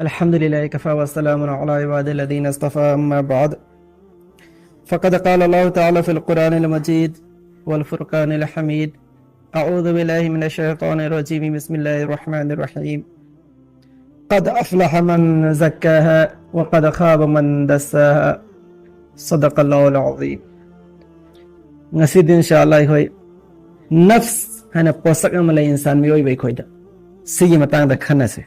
الحمد لله كفى والسلام على عباد الذين اصطفى أما بعد فقد قال الله تعالى في القرآن المجيد والفرقان الحميد أعوذ بالله من الشيطان الرجيم بسم الله الرحمن الرحيم قد أفلح من زكاها وقد خاب من دساها صدق الله العظيم نسيد إن شاء الله هوي نفس هنا بوسك أملا إنسان ميوي بيكويدا سيجي متان دكانسي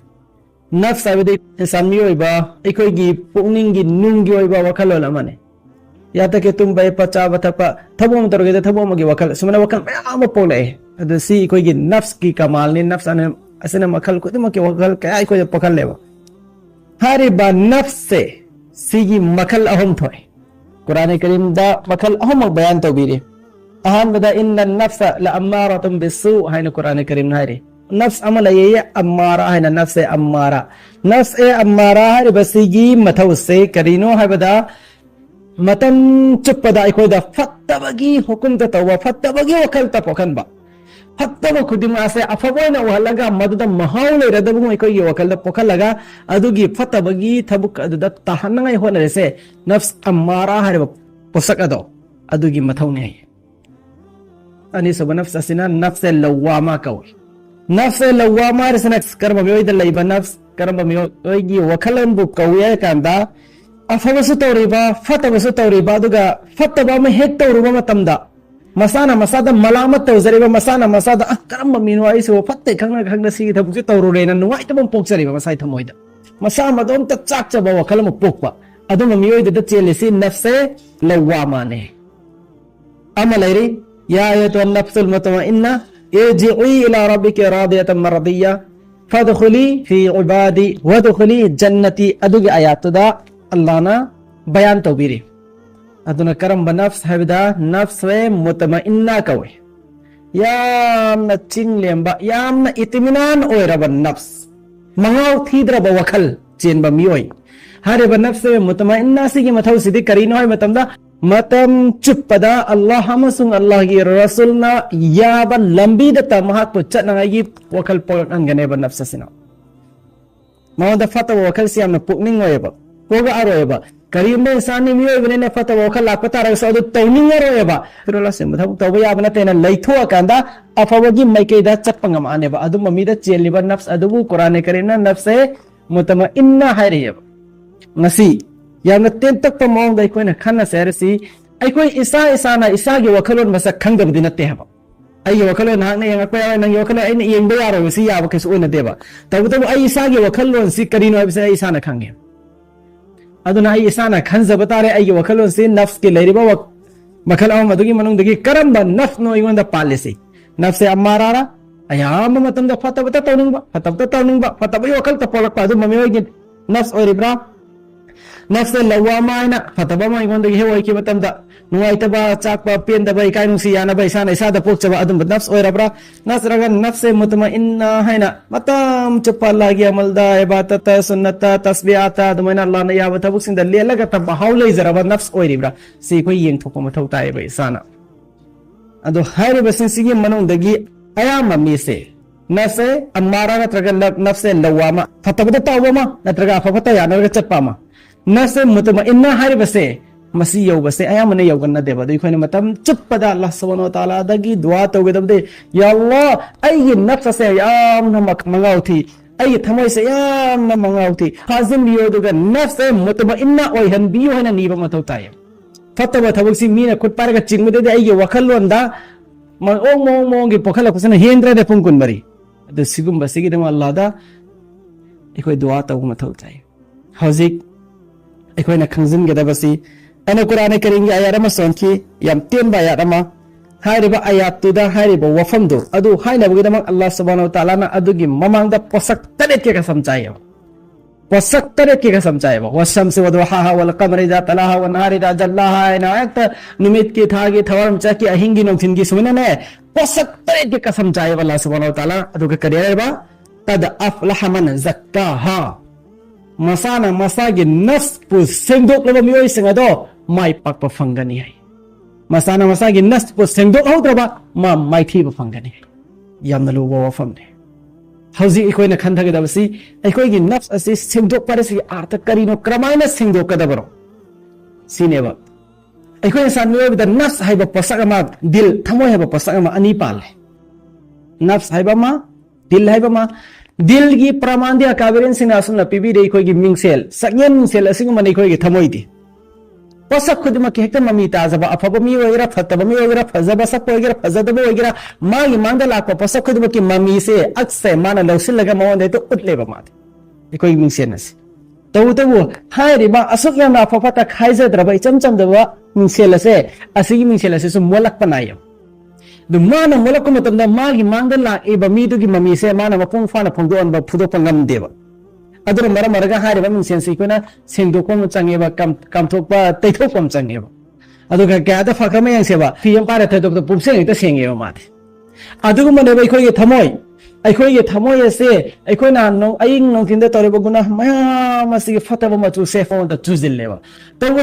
nafs abidi insan miyoi ba ikoi gi pungning gi nung gi oi ba wakal la mane ya ta ke tum bai pacha ba thapa thabo mo torge thabo mo gi wakal sumana wakal ma ma pole adu si ikoi gi nafs ki kamal ni nafs ane asana makal ko ma ki wakal ka ai ko pakal lewa hari ba nafs se si gi makal ahum thoy quran karim da makal ahum bayan to biri ahan bada inna nafsa la ammaratun bisu hayna quran karim hari nafs amala ye ammara hai na nafs e ammara hai basigi mathause karino hai bada matan chupada ikoi da fattabagi hukum ta tawa fattabagi wakal ta pokan ba fattaba kudima ase afabona walaga madda mahaule radabu ikoi wakal da pokal laga adugi fattabagi thabuk aduda tahanai hona rese nafs ammara hai posak ado adugi mathawne ani sab nafs asina nafs lawama kawl nafs lawama risana karma miyo da laiba nafs karma miyo gi wakalan bu kawiya kanda afawasu tawriba fatawasu tawriba duga fataba ma hek tawruba matamda masada malamat tawzariba masada karma mino ai so fatte khangna si thabu si tawrure na nuwai tabam pokzariba masai thamoida masama dom ta chak chaba wakalam pokpa adum miyo da chelisi nafs lawama ne amalairi ya ayatu an-nafsul mutma'inna ارجعي إلى ربك راضية مرضية فادخلي في عبادي وادخلي جنتي أدوغي آيات دا الله نا بيان توبيري أدونا كرم بنفس هبدا نفس مطمئنة كوي يامنا تنليم با يامنا اتمنان اويرا بالنفس مغاو تيدرا بوكل جين بميوي هاري بنفس مطمئنة سيكي متو سيدي كرينو هاي متم دا matam cupada Allah hamasung Allah gi rasulna yaba lambi da tamahat pucat na gi wakal polak an gane ban nafsa sina mau da fata wakal siam na pukning oye ba poga aro ba karim be sani miyo bene na fata wakal lapata ra sa do tawning aro ba pero la sem thabu taw ya bana tena laitho akanda afawagi mai ke da chapangam ane ba adu mami da cheli ban nafs adu qur'ane karina nafse mutama inna hayriya nasi yamna tentak pa mong dai koina khanna sersi ai koi isa na isa ge wakalon masa khangdam dinate haba ai wakalon hang na yang ko ai nang wakalon ai yeng be yaro si ya ba kesu ona deba tabu ai isa ge wakalon si karino ai sai isa na khange aduna ai isa na khanza batare ai wakalon si nafs ke leiriba wa makal aw madugi manung dagi karamba nafs no ingonda palisi nafs e amarara ayama matam da fata bata tawning ba fata ba wakal ta polak pa adu mami wa nafs oi ribra nafs lawama ina fataba ma ingon dagi hewai ki matam da nuai taba chak pa pen da bai kai nung si yana bai sana isa da pok chaba adum nafs oi rabra nasragan nafs mutma'inna haina matam chapa lagi amal da ibadata sunnata tasbihata dumaina Allah na ya batabuk sin da lelaga tab haulai zaraba nafs oi ribra si ko yeng thok ma thau tai bai sana ado haire basin sigi manung dagi ayama mi se nafs amara natraga nafs lawama fataba da tawama natraga afata ya natraga chatpa ma nafs mutma'inna hari base masi yow base ayamane yow ganna deba doi khoine matam chuppada Allah subhanahu wa taala dagi dua tawgedam de ya Allah ai nafs se yam na mangauti ai thamoi se yam na mangauti hazim biyo duga nafs mutma'inna oi han biyo hana ni ba matau tay fatwa thabuk si mina khut parga chingmu de ai wakhalon da mang mong gi pokhala kusana hendra de pungkun bari de sigum basigi de Allah da ikoi dua taw matau tay hazik aikoina khangzin gedabasi ana qur'an karim gi ayat ma sonki yam ten ba ayat ma hariba ayat tu da hariba wafam do adu haina bu gedam Allah subhanahu wa ta'ala na adu gi mamang da posak tare ke ka samchayo wasamsi wa duhaha wal qamari idha talaha wan nahari idha jallaha ina ayat nimit ki thagi thawaram chaki ahingi nong thingi sumina ne posak tare ke ka samchayo Allah subhanahu wa ta'ala adu ka kariya ba tad aflaha man zakkaha masana masagi nafs pu sengdok laba miyoy sengado mai pakpa fangani hai masana masagi nafs pu sengdok haudraba ma mai thi ba fangani yamna lu wa famne हौजी अखोइना खंथगदबसी अखोइगी नफ्स असि सिंगदोकपरसि अर्थ करिनो क्रमाइना सिंगदोकदबरो सिनेबा अखोइना सानमियोबदा नफ्स हाइबा पोसकमा दिल थमोय हाइबा पोसकमा अनि पाले नफ्स हाइबामा दिल हाइबामा दिल की प्रमाण दे अकाबरिन सिंह असुन पिबी अखोइगी मिंगसेल सकयन मिंगसेल असिगुम अखोइगी थमोइदि पोसक खुदमक हेक्ट ममी ताजबा अफब मी वगैरह फतब मी वगैरह फजब सक वगैरह फजदब वगैरह मागी मांगदा लाको पोसक खुदमक ममी से अक्से माना लौसिल लगा मवंदे तो उतलेबा माते अखोइगी मिंगसेनस तबु तबु हाइरिबा असुक यामना अफफता खाइजद्रबा इचम चमदबा मिंगसेलसे असिगी मिंगसेलसे सु मोलक पनायम माना मोलक मतमदा मागी मांगदा लाइबा मीदुगी ममी से माना मपुंग फाना फोंदोनबा फुदोपा ngam अदुर मरम मरगा हारिबा मिंगसेंस इकोना सेंगदोकम चंगेबा कामथोकपा तैथोकम चंगेबा अदुगा ग्यादा फक्रम यांगसेबा फियम पारे थदोक पुपसेंग इता सेंगेबा माथे अदुगुमनेबा इखोइगे थमोय से इखोइना नो अइंग नोंथिंदा तोरेबा गुना मयाम असिगे फतबा मचु सेफोन द चुजिल्लेबा तबु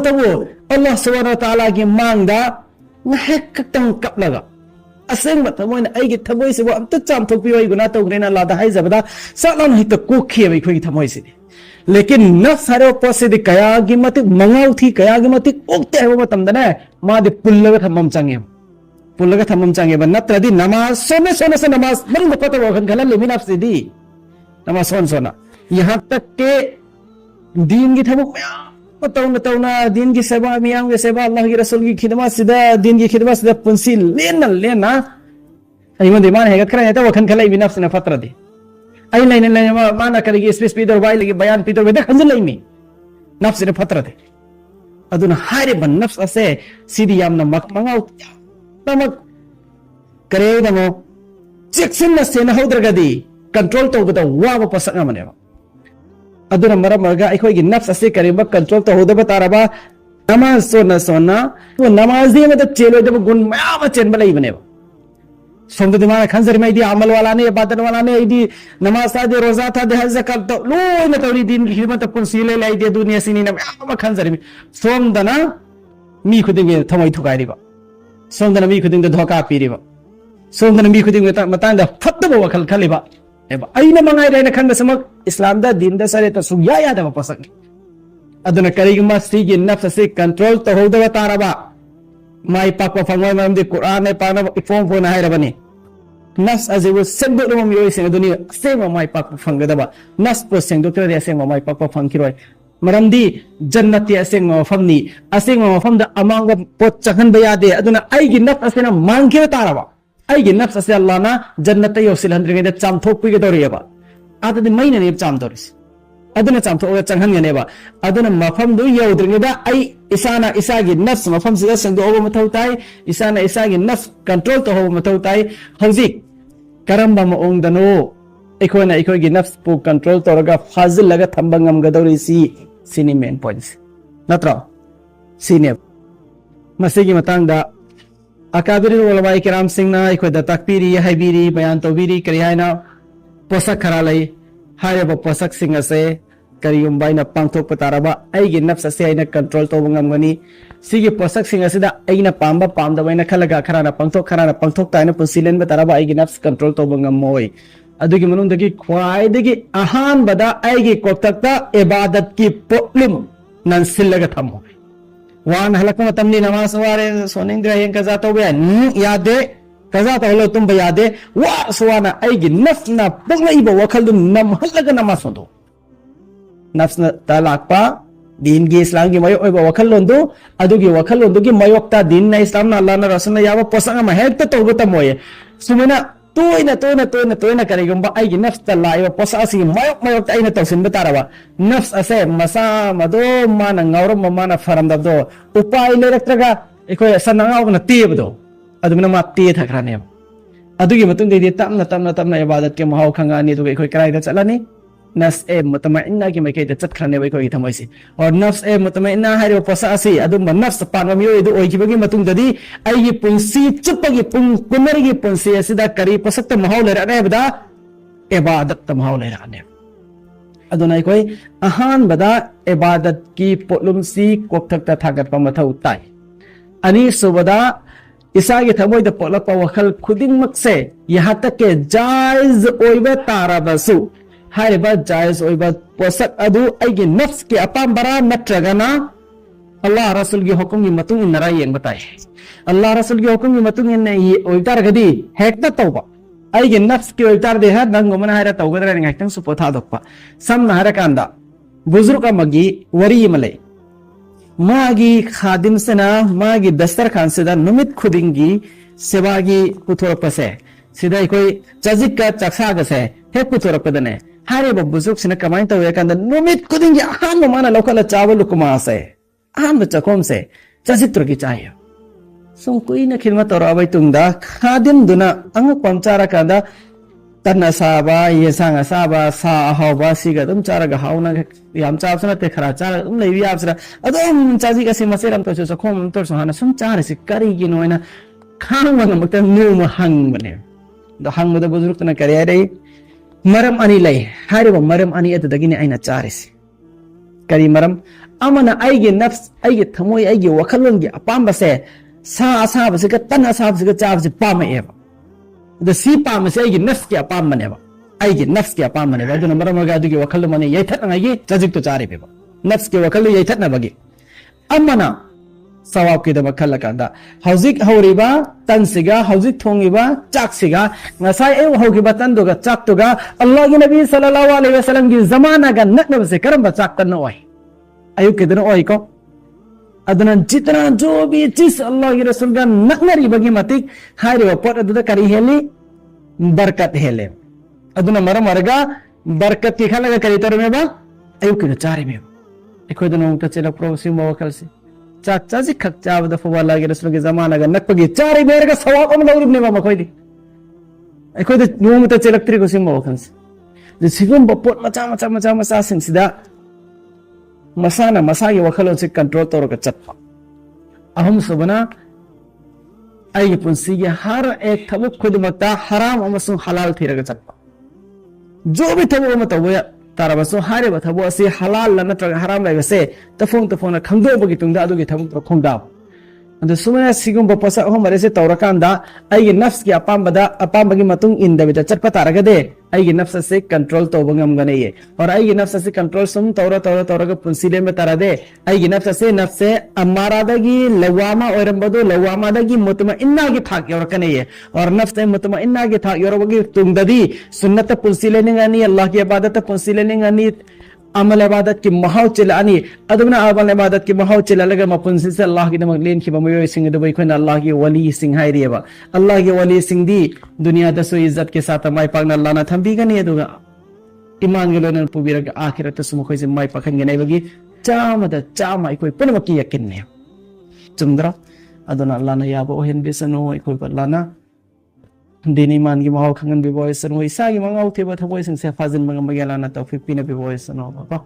अल्लाह सुब्हानाहु व तआला गी मांगदा नहेक कतंग कपलगा असेंग थमोइन आइगे थमोइ से अमत चामथोकपियोय गुना तौग्रेना लादा हाइजबदा सलन हित कोखेबा इखोइगी थमोइ से लेकिन नफ्स हारो पोसेदि कयागी मतिक मंगाउ थी कयागी मतिक ओक्ते हाइबा मतमदने मादे पुल्लगा थमम चंगेबा नत्रदि नमाज सोने से नमाज मन पता वखन खलन लेमिन नफ्सदी नमाज सोना यहां तक के दीन की थमो तौना दीन की सेवा मियां की सेवा अल्लाह की रसूल की खिदमत सिदा दीन की खिदमत सिदा पुंसी लेना अइमन दिमान है खरा है तो वखन खलाई भी नफ्स न फत्र दे आई लाइन माना करेगी स्पेस पीदर वाई लगी बयान पीदर वेदा खंजल लाइमी नफ्स न फत्र दे अदुना हारे बन नफ्स असे सीधी यामना मंगाउ तमक करे दमो चेक्सन न सेना होद्रगदी कंट्रोल तौबदा वाबा पसंग मनेबा अदुना मरमगा अखोइगी नफ्स असे करेबा कंट्रोल तौदबा तारबा नमाज सोना वो नमाज दे मत चेलोदब गुण मयाम चेनबा लैबनेबा सोमद दिमाग खंजर में इदी अमल वाला ने इबादत वाला ने इदी नमाज था दे रोजा था दे हज ज़कात तो लोन तौरी दीन की खिदमत पुन सीले लाई दे दुनिया सिनी न मयाम खंजर में सोमदना मी खुदिंगे थमोइ थुकाइरिबा सोमदना मी खुदिंग धोका पीरिबा सोमदना मी खुदिंग मतांदा फत्तबो वखल खलिबा एबा अइना मंगाइ रेना खंद समक इस्लाम दा दीन दा सरे त सुया यादबा पसक अदुना करिगमा सिगी नफ्स से कंट्रोल तो होदबा तारबा माई पाक फंगोय मरमदि कुरान ने पाना इफोम फोन हाइरबनी नफ्स अजेबो सेंगदो मियोय से दुनिया सेंग माई पाक फंगदबा नफ्स पो सेंगदो रे सेंग माई पाक फंगिरोय मरमदि जन्नति असेंग मफमनी असेंग मफमदा अमांग पोत चखन बयादे अदुना आइगी नफ्स असेना मांगे तारबा आइगी नफ्स असे अल्लाह ना जन्नत योसिल हंद्रिगे चामथोक पिगे दौरियबा आदि मैना ने चामदोरिस अदुना चामथोक चंगहनगनेबा अदुना मफमदु यौद्रिगेदा आई इसाना इसागी नफ्स मफम सिदा संदो ओबो मथौ ताई इसाना इसागी नफ्स कंट्रोल तो हो मथौ ताई हौजिक करम्बा मओंगदनो एखोना एखोगी नफ्स पु कंट्रोल तोरगा फाजिल लगा थंबा ngam सिनी मेन पॉइंट्स नत्रा सिने मसेगी मतंगदा अकाबिर उलमाए किराम सिंहना एखोदा ताकपीरी हाइबीरी बयान तोबीरी करियाना पोसक खरा लई हारेबा पोसक सिंह असे करियुम्बाइना पांगथोक पतारबा आइगे नफ्स असे आइना कंट्रोल तोब ngam सिगी पोसक सिंह असिदा आइना पांबा पामदबाइना खलगा खराना पांगथोक ताइना पुसिलेन बतारबा आइगे नफ्स कंट्रोल तोब ngam अदुगी मनुंदगी ख्वाइदगी अहान बदा आइगे कोतकता इबादत की पोलुम नंसिलगा थमो वान हलकम तमनी नमाज वारे सोनिंग ग्रहण कजा तो बे यादे कजा तो लो तुम यादे वा सुवाना आइगी नफ्सना पगलैबो वखल नम हलगा नमाज सोदो नफ्सना तलाकपा दीन की इस्लाम की मयो ओइबो वखल लोंदो अदुगी वखल लोंदुगी मयोक्ता दीन ना इस्लाम ना अल्लाह ना रसूल ना याबा पोसंग मा हेक्ता तो तमोये सुमेना तोइना करेगुम्बा आइगी नफ्स तलाइबा पोसा असि मयोक आइना तौसिन बतारबा नफ्स असे मसा मदो माना ngauram माना फरमदबदो उपाय लेरक्त्रगा एखोय सनंगावना तेबदो अदुमना मा ते थखराने अदुगी मतुंग देदि तमना इबादत के महाव खंगानी तो एखोय कराइदा चलानी नफ्स ए मुतमइन्ना की मके द चतखराने एखोय थमोइसि और नफ्स ए मुतमइन्ना हाइरो पोसा असि अदुम नफ्स पानवा मियो इदु ओइगिबगी मतुंग ददि आइगी पुंसी चुपगी पुनरगी पुंसी असिदा करी पोसक्त महाव लेराने बदा इबादत महाव लेराने अदुना एखोय अहान बदा इबादत की पोलुमसी कोक्थक थागत पमथौ ताई अनि सुबदा इसागी थमोय द पोलप वखल खुदिंग मक्से यहाँ तक के जायज ओइबा ताराबसु हारिबा जायज ओइबा पोसक अदु आइगे नफ्स के अपाम बरा नत्रगना अल्लाह रसूल की हुक्म की मतुंग इन्नरा येंग बताए अल्लाह रसूल की हुक्म की मतुंग इन्ने ये ओइतार गदी हेक्ता तौबा आइगे नफ्स के ओइतार दे है नंग मन हायरा तौगदरा निंगाइतंग सुपोथा दोक्पा सम नहरा कांदा बुजुर्ग मगी वरी मले मागी खादिम सेना मागी दस्तर खान सेदा नुमित खुदिंगी सेवागी पुथोरपसे सिदा कोई चजिक का चक्सागसे हे पुथोरपदने हारे बुजुर्ग सेना कमाइन तवे कांदा नुमित खुदिंगी आहान माना लोकल चावल कुमासे आहान बचकोम से चजित्र की चाहिए सुन कोई न खिदमत और अबै तुंगदा खादिम दुना अंग पंचारा कांदा तन्ना साबा ये सांग साबा सा हावबा सिगा तुम चारा गा हावना याम चावसना ते खरा चारा तुम लेवी आपसरा अदम चाजी का सिमसेरम तो सो खोम तो सो हाना सुम चारा से करी की नोइना खांग वंग मत न्यू म हंग बने द हंग मद बुजुर्ग तना करे रे मरम अनि लै हारे ब मरम अनि अत दगिने आइना चारेसे करी मरम अमना आइगे नफ्स आइगे थमोय आइगे वखलंगे अपाम बसे सा असा बसे का तन असा बसे का चाव से पाम एबा द सी पाम से आइगे नफ्स के अपाम बनेबा आइगे नफ्स के अपाम बनेबा दुन मरम गा दुगे वखल मने यथत नगी चजिक तो चारे पेबा नफ्स के वखल यथत न बगे अमना सवाब के दम खल कांदा हौजिक हौरिबा तनसिगा हौजिक थोंगिबा चाकसिगा नसाय ए होगिबा तंदुगा चाकतुगा अल्लाह के नबी सल्लल्लाहु अलैहि वसल्लम की जमाना का नकब से करम चाक तन ओय अयुक के दिन ओय को अदना जितना जो भी चीज अल्लाह के रसूल का नकनरी बगी मतिक हारे पट अदुदा करी हेली बरकत हेले अदना मरम मरगा बरकत की खलगा करी तर में बा अयुक के चारे में एको दिन उंगता चला प्रोसी मवकल से चाक चाजी खक चाव द फवाला के रसूल के जमाना का नकपगी चारे बेर का सवाब हम लौरिब ने बा मखोइदी एको दिन नुमता चलक्त्री को सिम मवकल से जे सिगम बपोट मचा सिंसिदा मसाना मसागी वखलों से कंट्रोल तौर का चप्पा अहम सुबना आई पुंसी के हर एक थबुक खुद मता हराम अमसुं हलाल थी रगा चप्पा जो भी थबुक मत वो तारा बसो हारे बथबो असे हलाल लना त्रग हराम लगे से तफोन खंगदो बगी तुंदा अदुगी थबुक तो खोंगदा अदु सुमना सिगुम बपसा अहम मरेसे तौरकांदा आई नफ्स की अपाम्बगी मतुंग इंदबिदा चटपा तारगदे आई नफ्स से कंट्रोल तो बंगम गने ये और आई नफ्स से कंट्रोल सुम तौरा का पुंसिले में तारा दे आई नफ्स से अमारादगी लवामा औरंबदो लवामादगी मुतमइन्ना की थाक और कने ये और नफ्स से मुतमइन्ना की थाक और बगी तुंगददी सुन्नत पुंसिले निगानी अल्लाह की इबादत पुंसिले निगानी अमल इबादत की महाव चिलानी अदुना अमल इबादत की महाव चिला लगा मपुंसी से अल्लाह की नमक लेन की बमयो सिंह दबई खोन अल्लाह की वली सिंह हाय रियबा अल्लाह की वली सिंह दी दुनिया दसो इज्जत के साथ माय पागना अल्लाह ना थंबी गनी अदुगा ईमान गलोन पुबिरग आखिरत सुम खोइ से माय पाखन गनै बगी चामा कोई पुनमकी यकिन ने चुंद्रा अदुना अल्लाह ना याबो हेन बेसनो कोई अल्लाह ना दिनी मान की माव खंगन बे बॉयसन हो इसा की मंगाउ थे बथ बॉयसन से फाजिल मंगा मगेला ना तौफीक पिन बे बॉयसन हो बाबा